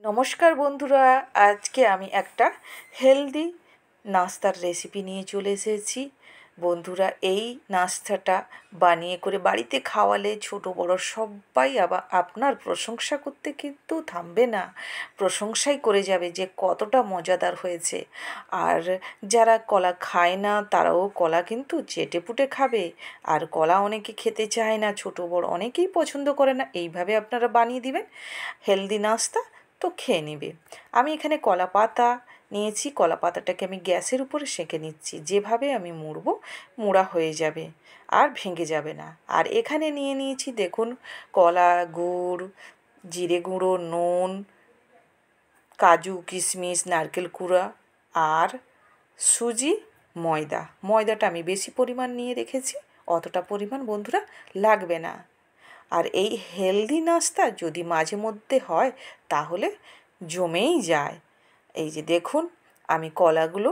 নমস্কার বন্ধুরা, আজকে আমি একটা হেলদি নাস্তার রেসিপি নিয়ে চলে এসেছি। বন্ধুরা, এই নাস্তাটা বানিয়ে করে বাড়িতে খাওয়ালে ছোট বড় সবাই আবার আপনার প্রশংসা করতে কিন্তু থামবে না, প্রশংসাই করে যাবে যে কতটা মজাদার হয়েছে। আর যারা কলা খায় না তারাও কলা কিন্তু চেটেপুটে খাবে। আর কলা অনেকে খেতে চায় না, ছোট বড় অনেকেই পছন্দ করে না। এইভাবে আপনারা বানিয়ে দিবেন হেলদি নাস্তা, তো খেয়ে নেবে। আমি এখানে কলা পাতা নিয়েছি, কলা পাতাটাকে আমি গ্যাসের উপরে সেঁকে নিচ্ছি। যেভাবে আমি মুড়ব মোড়া হয়ে যাবে আর ভেঙে যাবে না। আর এখানে নিয়ে নিয়েছি দেখুন, কলা, গুড়, জিরে গুঁড়ো, নুন, কাজু, কিশমিশ, নারকেল কুড়া আর সুজি, ময়দাটা আমি বেশি পরিমাণ নিয়ে রেখেছি। অতটা পরিমাণ বন্ধুরা লাগবে না। আর এই হেলদি নাস্তা যদি মাঝে মধ্যে হয় তাহলে জমেই যায়। এই যে দেখুন, আমি কলাগুলো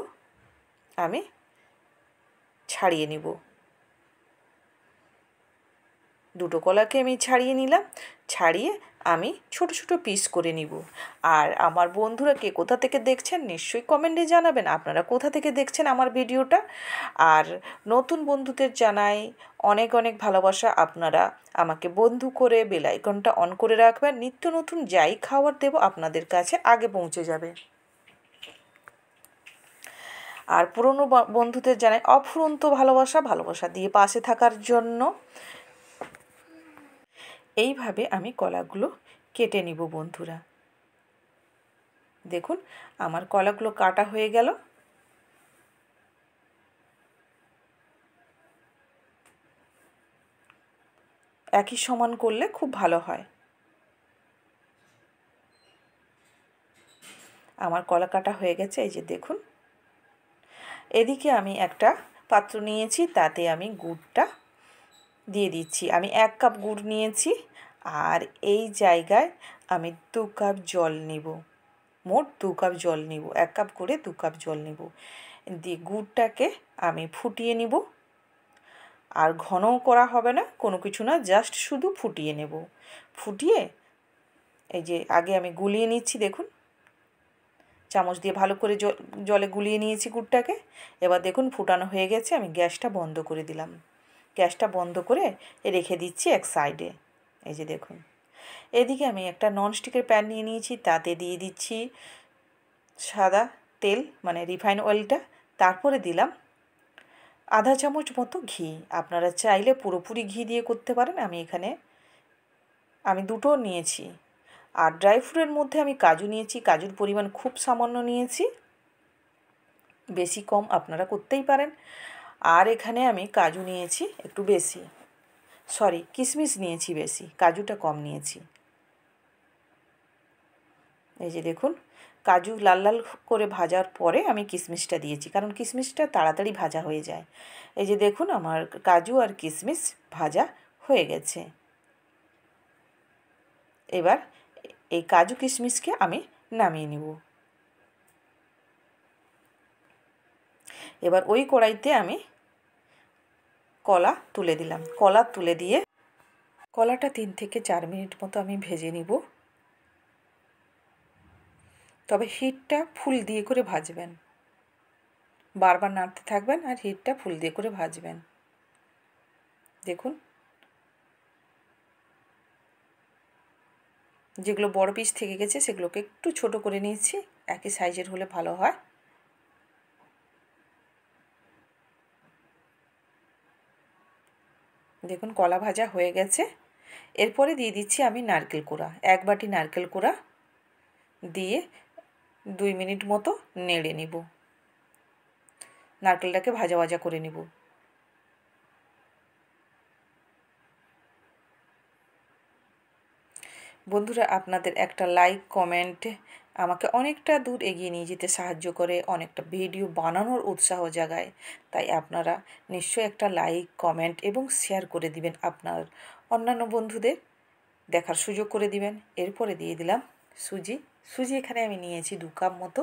আমি ছাড়িয়ে নিব। দুটো কলাকে আমি ছাড়িয়ে নিলাম, ছাড়িয়ে আমি ছোট ছোট পিস করে নিব। আর আমার বন্ধুরা কে কোথা থেকে দেখছেন নিশ্চয়ই কমেন্টে জানাবেন আপনারা কোথা থেকে দেখছেন আমার ভিডিওটা। আর নতুন বন্ধুদের জানাই অনেক অনেক ভালোবাসা। আপনারা আমাকে বন্ধু করে বেল আইকনটা অন করে রাখবেন, নিত্য নতুন যাই খাবার দেব আপনাদের কাছে আগে পৌঁছে যাবে। আর পুরনো বন্ধুদের জানাই অফুরন্ত ভালোবাসা দিয়ে পাশে থাকার জন্য। এইভাবে আমি কলাগুলো কেটে নিব বন্ধুরা। দেখুন, আমার কলাগুলো কাটা হয়ে গেল। একই সমান করলে খুব ভালো হয়। আমার কলা কাটা হয়ে গেছে, এই যে দেখুন। এদিকে আমি একটা পাত্র নিয়েছি, তাতে আমি গুড়টা দিয়ে দিচ্ছি। আমি 1 কাপ গুড় নিয়েছি। আর এই জায়গায় আমি 2 কাপ জল নেব, মোট 2 কাপ জল নেব। 1 কাপ করে 2 কাপ জল নেব। দিয়ে গুড়টাকে আমি ফুটিয়ে নিব। আর ঘনও করা হবে না, কোনো কিছু না, জাস্ট শুধু ফুটিয়ে নেব। ফুটিয়ে এই যে আগে আমি গুলিয়ে নিচ্ছি, দেখুন চামচ দিয়ে ভালো করে জলে গুলিয়ে নিয়েছি গুড়টাকে। এবার দেখুন ফুটানো হয়ে গেছে, আমি গ্যাসটা বন্ধ করে দিলাম। গ্যাসটা বন্ধ করে রেখে দিচ্ছি এক সাইডে। এই যে দেখুন, এদিকে আমি একটা ননস্টিকের প্যান নিয়ে নিয়েছি, তাতে দিয়ে দিচ্ছি সাদা তেল মানে রিফাইন অয়েলটা। তারপরে দিলাম আধা চামচ মতো ঘি। আপনারা চাইলে পুরোপুরি ঘি দিয়ে করতে পারেন। আমি দুটো নিয়েছি। আর ড্রাই ফ্রুটের মধ্যে আমি কাজু নিয়েছি, কাজুর পরিমাণ খুব সামান্য নিয়েছি, বেশি কম আপনারা করতেই পারেন। আর এখানে আমি কাজু নিয়েছি একটু বেশি, কিশমিশ নিয়েছি বেশি, কাজুটা কম নিয়েছি। এই যে দেখুন, কাজু লাল লাল করে ভাজার পরে আমি কিশমিশটা দিয়েছি, কারণ কিশমিশটা তাড়াতাড়ি ভাজা হয়ে যায়। এই যে দেখুন, আমার কাজু আর কিশমিশ ভাজা হয়ে গেছে। এবার এই কাজু কিশমিশকে আমি নামিয়ে নেব। এবার ওই কড়াইতে আমি কলা তুলে দিলাম। কলা তুলে দিয়ে কলাটা 3 থেকে 4 মিনিট মতো আমি ভেজে নিব। তবে হিটটা ফুল দিয়ে করে ভাজবেন, বারবার নাড়তে থাকবেন আর হিটটা ফুল দিয়ে করে ভাজবেন। দেখুন, যেগুলো বড় পিস থেকে গেছে সেগুলোকে একটু ছোট করে নিয়েছি, একই সাইজের হলে ভালো হয়। দেখুন, কলা ভাজা হয়ে গেছে। এরপরে দিয়ে দিচ্ছি আমি নারকেল কোড়া, 1 বাটি নারকেল কোড়া দিয়ে 2 মিনিট মতো নেড়ে নিব। নারকেলটাকে ভাজা ভাজা করে নিব। বন্ধুরা, আপনাদের একটা লাইক কমেন্ট আমাকে অনেকটা দূর এগিয়ে নিয়ে যেতে সাহায্য করে, অনেকটা ভিডিও বানানোর উৎসাহ জাগায়। তাই আপনারা নিশ্চয়ই একটা লাইক কমেন্ট এবং শেয়ার করে দিবেন, আপনার অন্যান্য বন্ধুদের দেখার সুযোগ করে দিবেন। এরপরে দিয়ে দিলাম সুজি এখানে আমি নিয়েছি 2 কাপ মতো।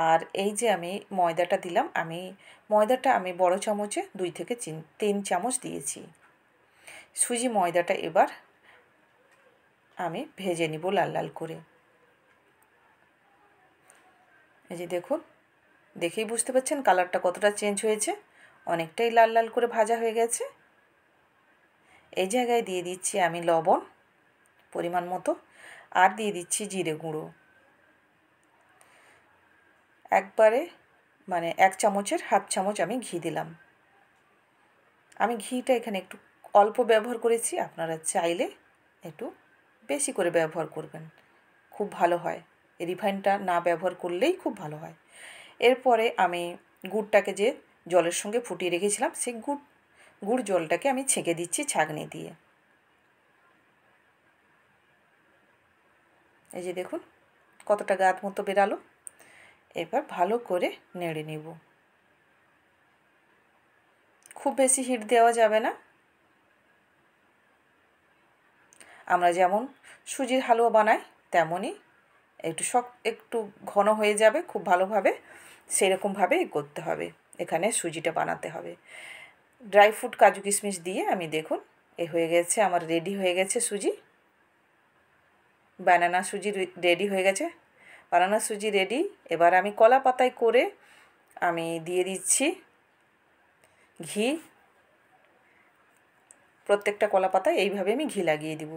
আর এই যে আমি ময়দাটা দিলাম, ময়দাটা আমি বড় চামচে 2 থেকে 3 চামচ দিয়েছি। ময়দাটা এবার আমি ভেজে নিব লাল লাল করে। এই যে দেখুন, দেখেই বুঝতে পারছেন কালারটা কতটা চেঞ্জ হয়েছে, অনেকটাই লাল লাল করে ভাজা হয়ে গেছে। এই জায়গায় দিয়ে দিচ্ছি আমি লবণ পরিমাণ মতো, আর দিয়ে দিচ্ছি জিরে গুঁড়ো একবারে, মানে 1 চামচের হাফ চামচ আমি ঘি দিলাম। আমি ঘিটা এখানে একটু অল্প ব্যবহার করেছি, আপনারা চাইলে একটু বেশি করে ব্যবহার করবেন, খুব ভালো হয়। রিফাইনটা না ব্যবহার করলেই খুব ভালো হয়। এরপরে আমি গুড়টাকে যে জলের সঙ্গে ফুটিয়ে রেখেছিলাম, সেই গুড় জলটাকে আমি ছেঁকে দিচ্ছি ছাঁকনি দিয়ে। এই যে দেখুন কতটা গাঁত মতো বেরালো। এবার ভালো করে নেড়ে নেব। খুব বেশি হিট দেওয়া যাবে না। আমরা যেমন সুজির হালুয়া বানাই তেমনই একটু ঘন হয়ে যাবে খুব ভালোভাবে, সেরকমভাবেই করতে হবে। এখানে সুজিটা বানাতে হবে। ড্রাই ফ্রুট কাজু কিশমিশ দিয়ে আমি দেখুন হয়ে গেছে, আমার রেডি হয়ে গেছে সুজি। বানানা সুজি রেডি হয়ে গেছে, বানানা সুজি রেডি। এবার আমি কলা পাতায় করে আমি দিয়ে দিচ্ছি ঘি। প্রত্যেকটা কলা পাতায় এইভাবে আমি ঘি লাগিয়ে দিব।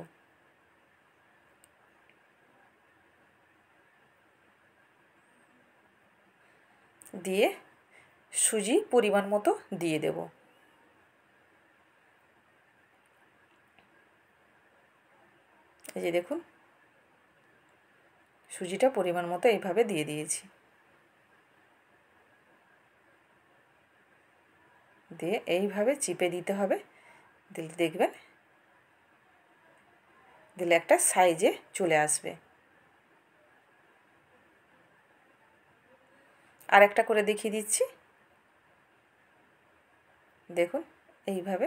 দিয়ে সুজি পরিমাণ মতো দিয়ে দেব। এই যে দেখুন সুজিটা পরিমাণ মতো এইভাবে দিয়ে দিয়েছি। দিয়ে এইভাবে চিপে দিতে হবে, দিলে দেখবেন দিলে একটা সাইজে চলে আসবে। আর একটা করে দেখিয়ে দিচ্ছি, দেখুন এইভাবে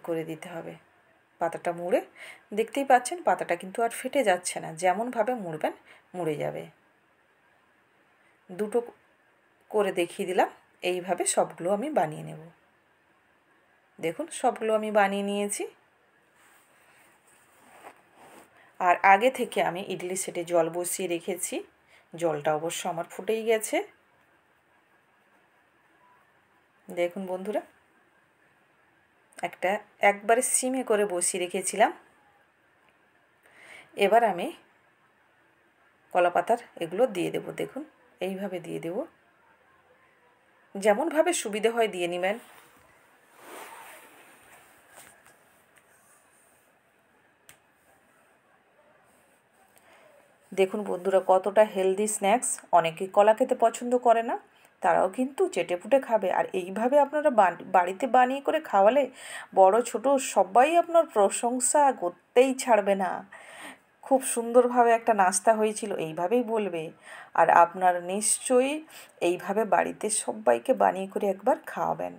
করে দিতে হবে। পাতাটা মুড়ে, দেখতেই পাচ্ছেন পাতাটা কিন্তু আর ফেটে যাচ্ছে না, যেমনভাবে মুড়বেন মুড়ে যাবে। দুটো করে দেখিয়ে দিলাম, এইভাবে সবগুলো আমি বানিয়ে নেব। দেখুন সবগুলো আমি বানিয়ে নিয়েছি। আর আগে থেকে আমি ইডলি সেটে জল বসিয়ে রেখেছি, জলটা অবশ্য আমার ফুটেই গেছে। দেখুন বন্ধুরা, একবারে সিমে করে বসিয়ে রেখেছিলাম। এবার আমি কলা পাতার এগুলো দিয়ে দেব। দেখুন এইভাবে দিয়ে দেব, যেমনভাবে সুবিধে হয় দিয়ে নেবেন। দেখুন বন্ধুরা কতটা হেলদি স্ন্যাক্স। অনেকে কলা খেতে পছন্দ করে না, তারাও কিন্তু চেটেপুটে খাবে। আর এইভাবে আপনারা বাড়িতে বানিয়ে করে খাওয়ালে বড় ছোট সবাই আপনার প্রশংসা করতেই ছাড়বে না। খুব সুন্দরভাবে একটা নাস্তা হয়েছিল এইভাবেই বলবে। আর আপনার নিশ্চয়ই এইভাবে বাড়িতে সবাইকে বানিয়ে করে একবার খাওয়াবেন।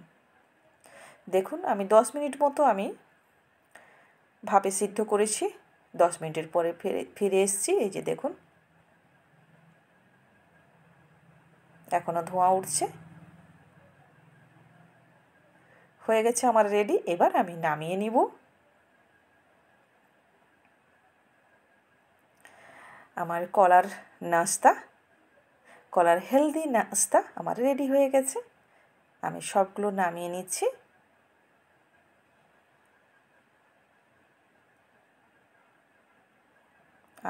দেখুন আমি 10 মিনিট মতো আমি ভাপে সিদ্ধ করেছি। 10 মিনিটের পরে ফিরে এসেছি। এই যে দেখুন এখনও ধোঁয়া উঠছে। হয়ে গেছে আমার রেডি। এবার আমি নামিয়ে নিব। আমার কলার নাস্তা, কলার হেলদি নাস্তা আমার রেডি হয়ে গেছে। আমি সবগুলো নামিয়ে নিচ্ছি।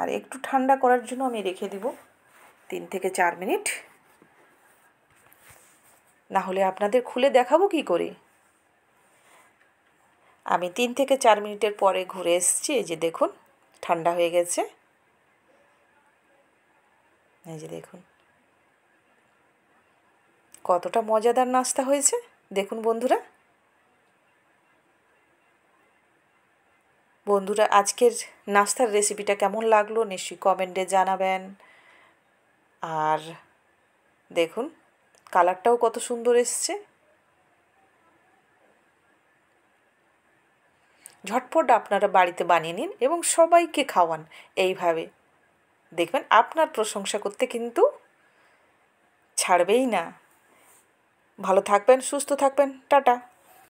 আর একটু ঠান্ডা করার জন্য আমি রেখে দিব 3 থেকে 4 মিনিট, না হলে আপনাদের খুলে দেখাবো কি করে। আমি 3 থেকে 4 মিনিটের পরে ঘুরে এসেছি। এই যে দেখুন ঠান্ডা হয়ে গেছে। এই যে দেখুন কতটা মজাদার নাস্তা হয়েছে। দেখুন বন্ধুরা, আজকের নাস্তার রেসিপিটা কেমন লাগলো নিশ্চয়ই কমেন্টে জানাবেন। আর দেখুন কালারটাও কত সুন্দর এসছে। ঝটপট আপনারা বাড়িতে বানিয়ে নিন এবং সবাইকে খাওয়ান এইভাবে। দেখবেন আপনার প্রশংসা করতে কিন্তু ছাড়বেই না। ভালো থাকবেন, সুস্থ থাকবেন, টাটা।